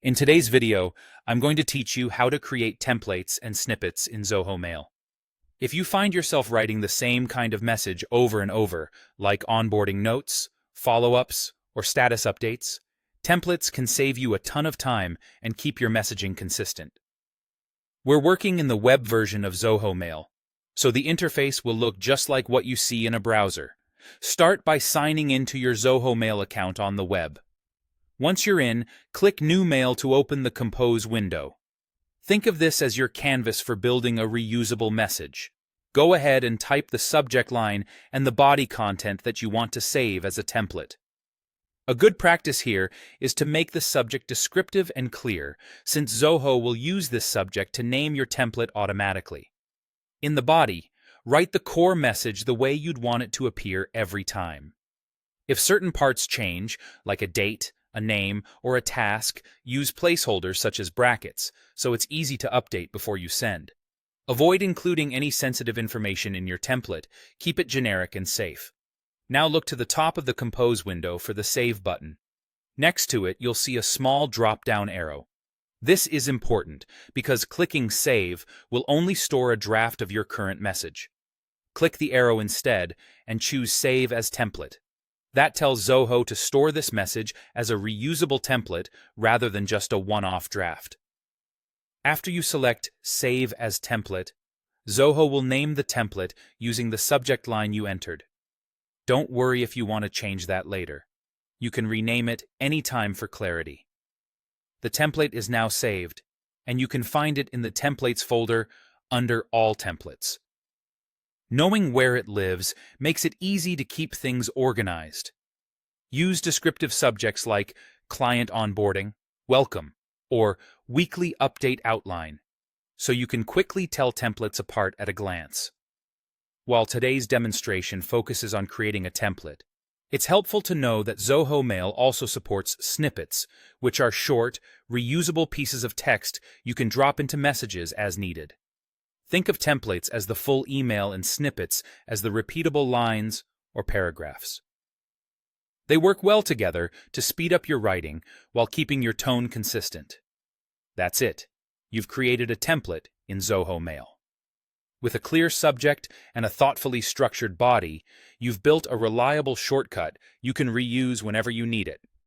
In today's video, I'm going to teach you how to create templates and snippets in Zoho Mail. If you find yourself writing the same kind of message over and over, like onboarding notes, follow-ups, or status updates, templates can save you a ton of time and keep your messaging consistent. We're working in the web version of Zoho Mail, so the interface will look just like what you see in a browser. Start by signing into your Zoho Mail account on the web. Once you're in, click New Mail to open the Compose window. Think of this as your canvas for building a reusable message. Go ahead and type the subject line and the body content that you want to save as a template. A good practice here is to make the subject descriptive and clear, since Zoho will use this subject to name your template automatically. In the body, write the core message the way you'd want it to appear every time. If certain parts change, like a date, a name, or a task, use placeholders such as brackets, so it's easy to update before you send. Avoid including any sensitive information in your template. Keep it generic and safe. Now look to the top of the Compose window for the Save button. Next to it, you'll see a small drop-down arrow. This is important because clicking Save will only store a draft of your current message. Click the arrow instead and choose Save as Template. That tells Zoho to store this message as a reusable template rather than just a one-off draft. After you select Save as Template, Zoho will name the template using the subject line you entered. Don't worry if you want to change that later. You can rename it anytime for clarity. The template is now saved, and you can find it in the Templates folder under All Templates. Knowing where it lives makes it easy to keep things organized. Use descriptive subjects like Client Onboarding, Welcome, or Weekly Update Outline, so you can quickly tell templates apart at a glance. While today's demonstration focuses on creating a template, it's helpful to know that Zoho Mail also supports snippets, which are short, reusable pieces of text you can drop into messages as needed. Think of templates as the full email and snippets as the repeatable lines or paragraphs. They work well together to speed up your writing while keeping your tone consistent. That's it. You've created a template in Zoho Mail. With a clear subject and a thoughtfully structured body, you've built a reliable shortcut you can reuse whenever you need it.